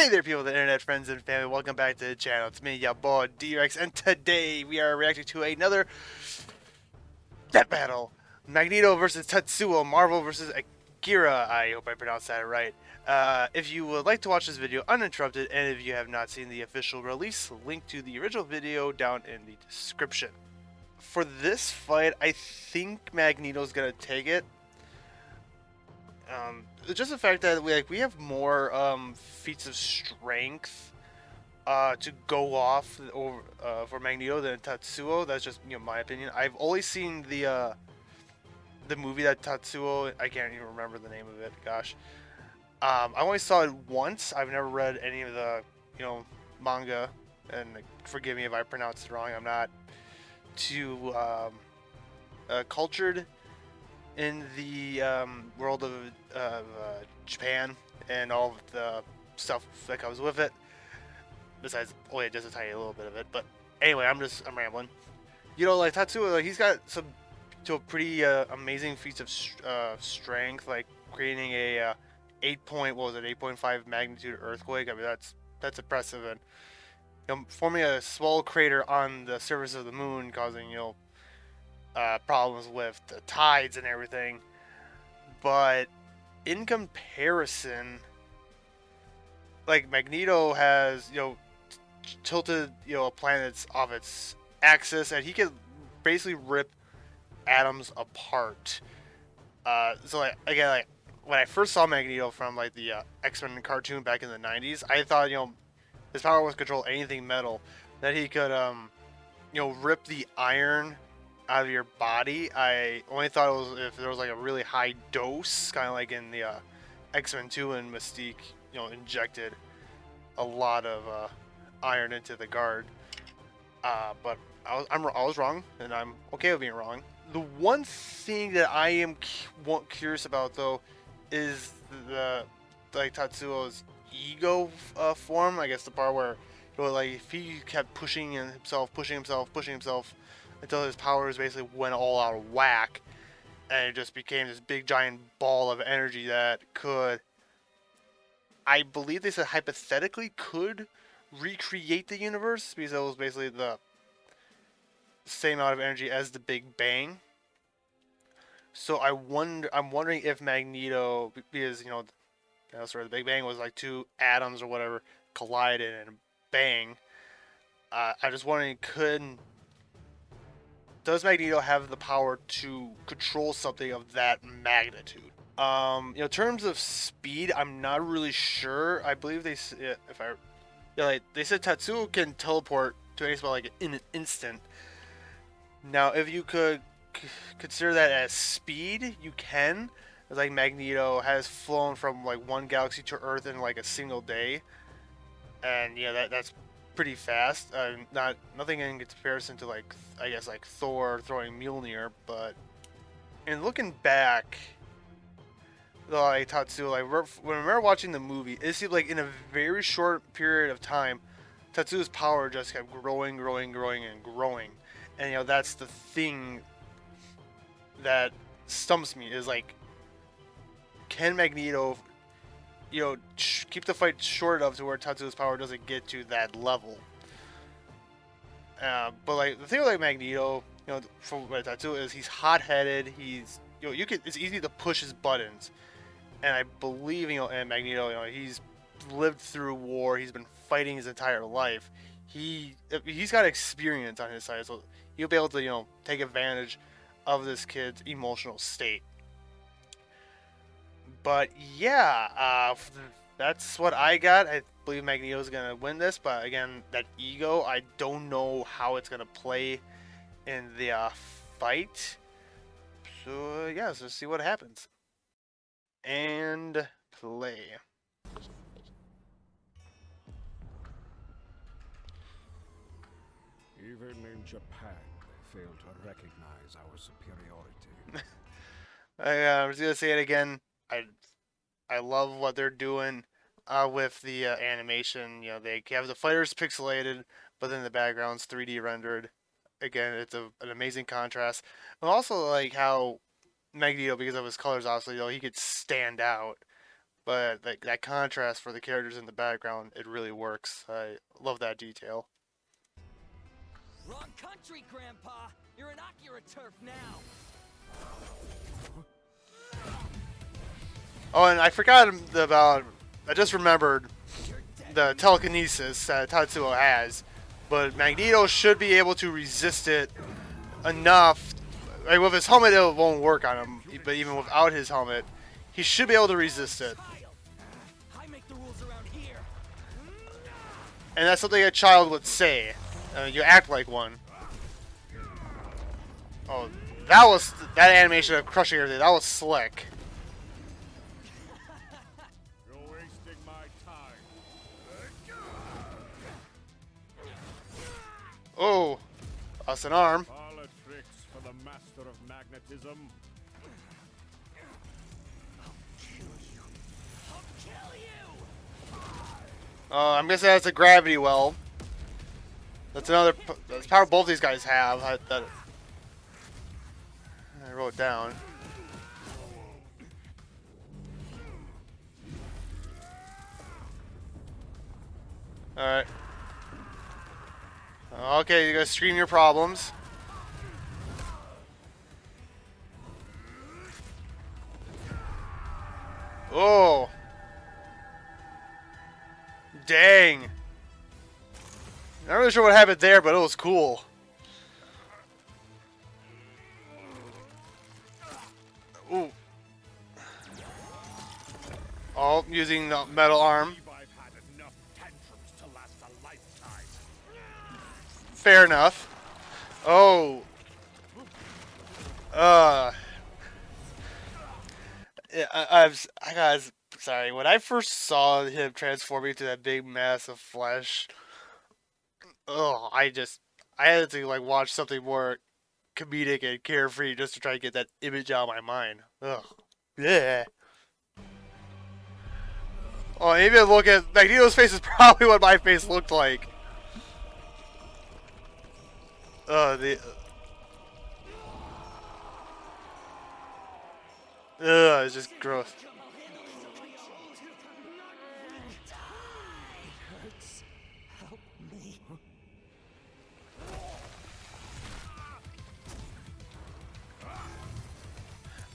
Hey there, people, the internet friends and family. Welcome back to the channel. It's me, your boy D-Rex, and today we are reacting to another death battle: Magneto versus Tetsuo, Marvel versus Akira. I hope I pronounced that right. If you would like to watch this video uninterrupted, and if you have not seen the official release, link to the original video down in the description. For this fight, I think Magneto's gonna take it. Just the fact that we have more feats of strength to go off over for Magneto than Tetsuo. That's just my opinion. I've only seen the movie that Tetsuo. I can't even remember the name of it. Gosh, I only saw it once. I've never read any of the manga, and forgive me if I pronounced it wrong. I'm not too cultured in the world of Japan and all of the stuff that comes with it. Besides, just a tiny little bit of it. But anyway, I'm rambling. Like Tatsuo, like he's got some pretty amazing feats of strength, like creating a 8.5 magnitude earthquake. I mean, that's impressive, and forming a small crater on the surface of the moon, causing problems with the tides and everything. But in comparison, like Magneto has tilted a planet's off its axis, and he can basically rip atoms apart. So like again, like when I first saw Magneto from like the X-Men cartoon back in the '90s, I thought his power was control anything metal, that he could rip the iron out of your body. I only thought it was if there was like a really high dose, kind of like in the X-Men 2 and Mystique, injected a lot of iron into the guard. But I was wrong, and I'm okay with being wrong. The one thing that I am curious about though is the like Tatsuo's ego form. I guess the part where like if he kept pushing himself until his powers basically went all out of whack, and it just became this big giant ball of energy that could, I believe they said hypothetically, could recreate the universe, because it was basically the same amount of energy as the Big Bang. So I'm wondering if Magneto, because the Big Bang was like two atoms or whatever collided and bang. I'm just wondering, does Magneto have the power to control something of that magnitude? In terms of speed, I'm not really sure. I believe they said Tetsuo can teleport to any spot like in an instant. Now, if you could consider that as speed, you can. It's like Magneto has flown from like one galaxy to Earth in like a single day, and that's pretty fast. Nothing in comparison to like I guess like Thor throwing Mjolnir, but in looking back, like Tatsuo, like when I remember watching the movie, it seemed like in a very short period of time, Tatsuo's power just kept growing, and growing, and that's the thing that stumps me is like, can Magneto, keep the fight short enough to where Tatsuo's power doesn't get to that level? But like the thing with like Magneto, from Tatsuo is he's hot-headed. He's it's easy to push his buttons, and I believe and Magneto, he's lived through war. He's been fighting his entire life. He's got experience on his side, so he'll be able to take advantage of this kid's emotional state. But yeah, that's what I got. I believe Magneto's gonna win this, but again, that ego, I don't know how it's gonna play in the fight. So yeah, let's see what happens. And play. Even in Japan, they fail to recognize our superiority. I'm just gonna say it again. I love what they're doing with the animation. They have the fighters pixelated, but then the background's 3D rendered. Again, it's an amazing contrast. And also like how Magneto, because of his colors, obviously, he could stand out But like that contrast for the characters in the background, it really works. I love that detail. Wrong country, Grandpa. You're in AccuReturf now. Oh, and I forgot about. I just remembered the telekinesis that Tetsuo has, but Magneto should be able to resist it enough. Like with his helmet, it won't work on him, but even without his helmet, he should be able to resist it. I make the rules around here. And that's something a child would say. You act like one. Oh, that animation of crushing everything. That was slick. You're wasting my time. Oh, that's an arm. Parlor tricks for the master of magnetism. I'll kill you. I'm guessing that's a gravity well. That's that's power both these guys have. I wrote down. Alright. Okay, you gotta scream your problems. Oh. Dang. Not really sure what happened there, but it was cool. Ooh. Oh, using the metal arm. I've had enough tantrums to last a lifetime. Fair enough. Oh. Yeah, I guys, sorry. When I first saw him transforming into that big mass of flesh, oh, I had to like watch something more comedic and carefree just to try to get that image out of my mind. Ugh. Yeah. Oh, maybe look at Magneto's face is probably what my face looked like. It's just gross. Hurts. Help me.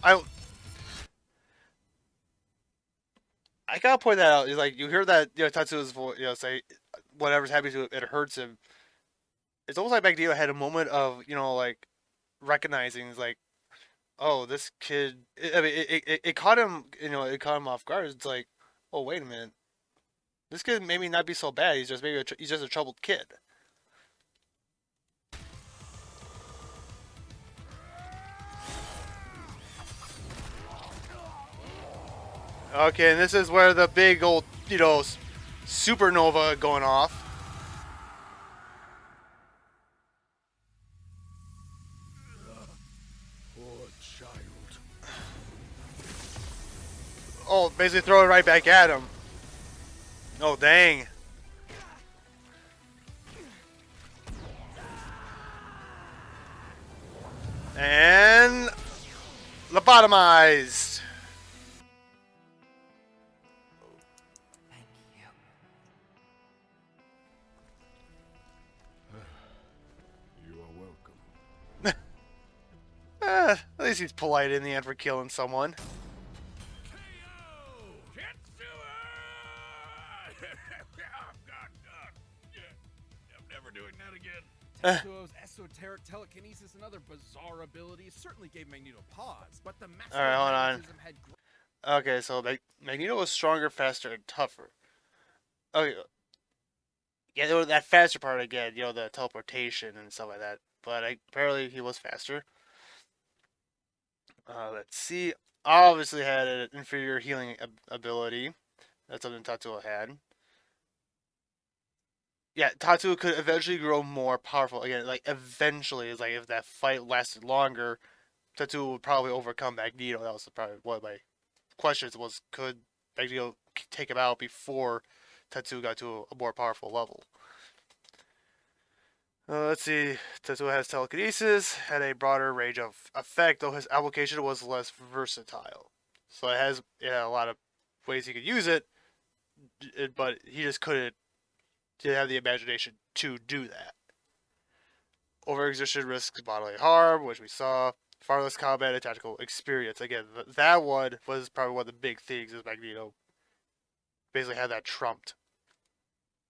I gotta point that out. Is like you hear that Tetsuo's voice, say whatever's happening to it, it hurts him. It's almost like Magneto had a moment of like recognizing, like, oh, this kid. I mean, it caught him. It caught him off guard. It's like, oh, wait a minute. This kid maybe not be so bad. He's just a troubled kid. Okay, and this is where the big old supernova going off. Poor child. Oh, basically throw it right back at him. Oh, dang. And lobotomized. Thank you. You are welcome. At least he's polite in the end for killing someone. I'm never doing that again. Tetsuo's esoteric telekinesis and other bizarre abilities certainly gave Magneto pause, but the master All right, hold on. magnetism had Okay, so Magneto was stronger, faster, and tougher. Okay. Yeah, there was that faster part again, the teleportation and stuff like that. But apparently he was faster. Let's see. Obviously had an inferior healing ability. That's something Tetsuo had. Yeah, Tetsuo could eventually grow more powerful again. Like eventually, it's like if that fight lasted longer, Tetsuo would probably overcome Magneto. That was probably one of my questions: was could Magneto take him out before Tetsuo got to a more powerful level? Let's see. Tetsuo has telekinesis, had a broader range of effect, though his application was less versatile. So it has a lot of ways he could use it, but he just couldn't have the imagination to do that. Overexertion risks bodily harm, which we saw. Far less combat and tactical experience. Again, that one was probably one of the big things is Magneto basically had that trumped.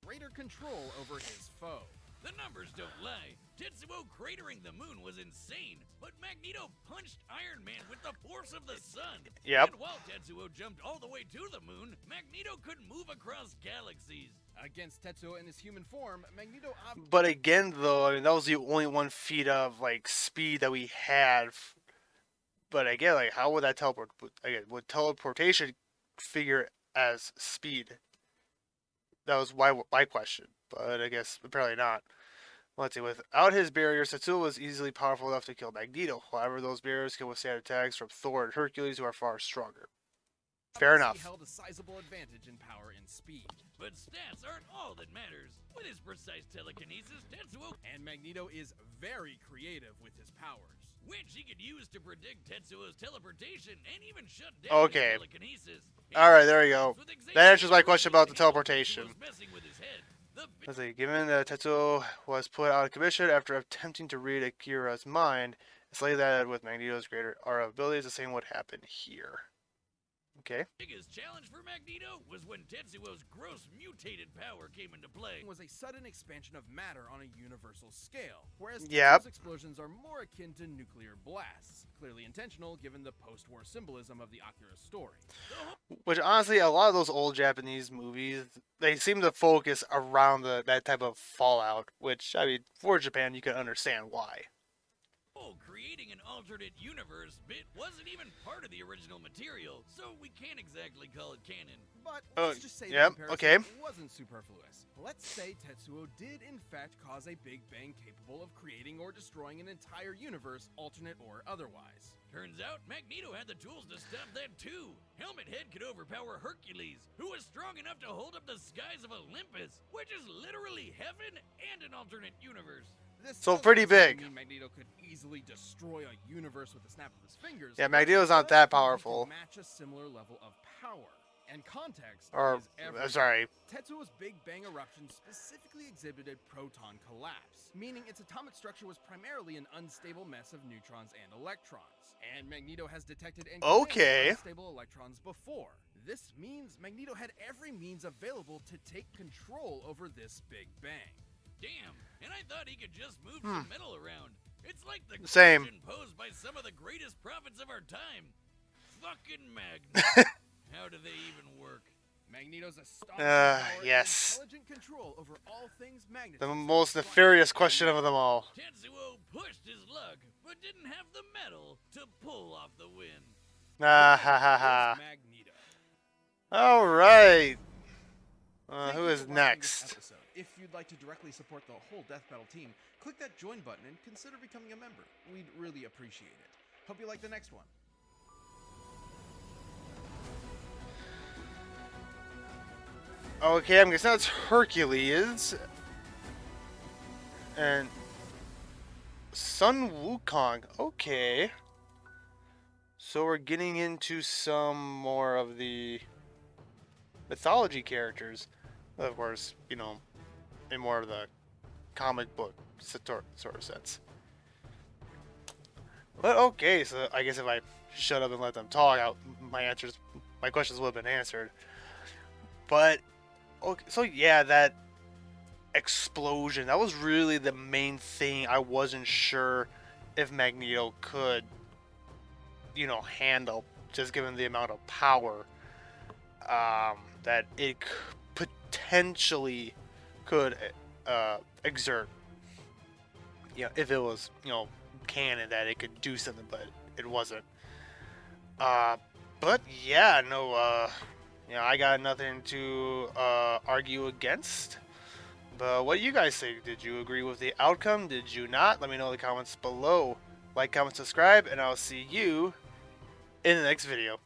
Greater control over his foe. The numbers don't lie. Tetsuo cratering the moon was insane, but Magneto punched Iron Man with the force of the sun. Yep. And while Tetsuo jumped all the way to the moon, Magneto could move across galaxies. Against Tetsuo in his human form, Magneto But again, though, I mean, that was the only 1 feet of like speed that we had. But again, like, how would that teleport? Again, would teleportation figure as speed? That was my question. But I guess apparently not. Let's see. Without his barriers, Tetsuo was easily powerful enough to kill Magneto. However, those barriers can withstand attacks from Thor and Hercules, who are far stronger. Fair enough. He held a sizable advantage in power and speed. But stats aren't all that matters. With his precise telekinesis, Tetsuo And Magneto is very creative with his powers. which he could use to predict Tetsuo's teleportation and even shut down Okay. his telekinesis. Alright, there we go. With exact That answers my question about the Tetsuo's teleportation. messing with his head. The Let's see. Given that Tetsuo was put out of commission after attempting to read Akira's mind, it's likely that with Magneto's greater our abilities, the same would happen here. Okay. biggest challenge for Magneto was when Tetsuo's gross mutated power came into play. Was a sudden expansion of matter on a universal scale, whereas Yep. Tetsuo's explosions are more akin to nuclear blasts, clearly intentional given the post-war symbolism of the Akira story. Which honestly, a lot of those old Japanese movies, they seem to focus around that type of fallout. Which, I mean, for Japan, you can understand why. Oh, creating an alternate universe bit wasn't even part of the original material, so we can't exactly call it canon. But Oh, let's just say yep, the okay. comparison wasn't superfluous. Let's say Tetsuo did in fact cause a Big Bang capable of creating or destroying an entire universe, alternate or otherwise. Turns out Magneto had the tools to stop that too. Helmet Head could overpower Hercules, who was strong enough to hold up the skies of Olympus, which is literally heaven and an alternate universe. This So doesn't pretty necessarily big. mean Magneto could easily destroy a universe with a snap of his fingers. Yeah, but Magneto's it not does that prove he can powerful. Match a similar level of power. And context Or, is everything. sorry. Tetsuo's Big Bang eruption specifically exhibited proton collapse, meaning its atomic structure was primarily an unstable mess of neutrons and electrons. And Magneto has detected and Okay. created unstable electrons before. This means Magneto had every means available to take control over this Big Bang. Damn, and I thought he could just move some metal around. It's like the Same. question posed by some of the greatest prophets of our time. Fucking Magneto. How do they even work? Magneto's astonishing power and yes. intelligent control over all things The magnetism. most nefarious question of them all. Tetsuo pushed his luck, but didn't have the metal to pull off the win. Ah, ha ha ha. Magneto. Alright. Thank Who you is for watching this next? episode. If you'd like to directly support the whole Death Battle team, click that join button and consider becoming a member. We'd really appreciate it. Hope you like the next one. Okay, I'm guessing that's Hercules. And Sun Wukong. Okay. So we're getting into some more of the mythology characters. Of course, you know, in more of the comic book sort of sense. But okay, so I guess if I shut up and let them talk, my questions would have been answered. But okay, so yeah, that explosion, that was really the main thing. I wasn't sure if Magneto could, you know, handle, just given the amount of power that it potentially could exert. You know, if it was, you know, canon that it could do something, but it wasn't. But yeah, no, you know, I got nothing to argue against. But what do you guys think? Did you agree with the outcome? Did you not? Let me know in the comments below. Like, comment, subscribe, and I'll see you in the next video.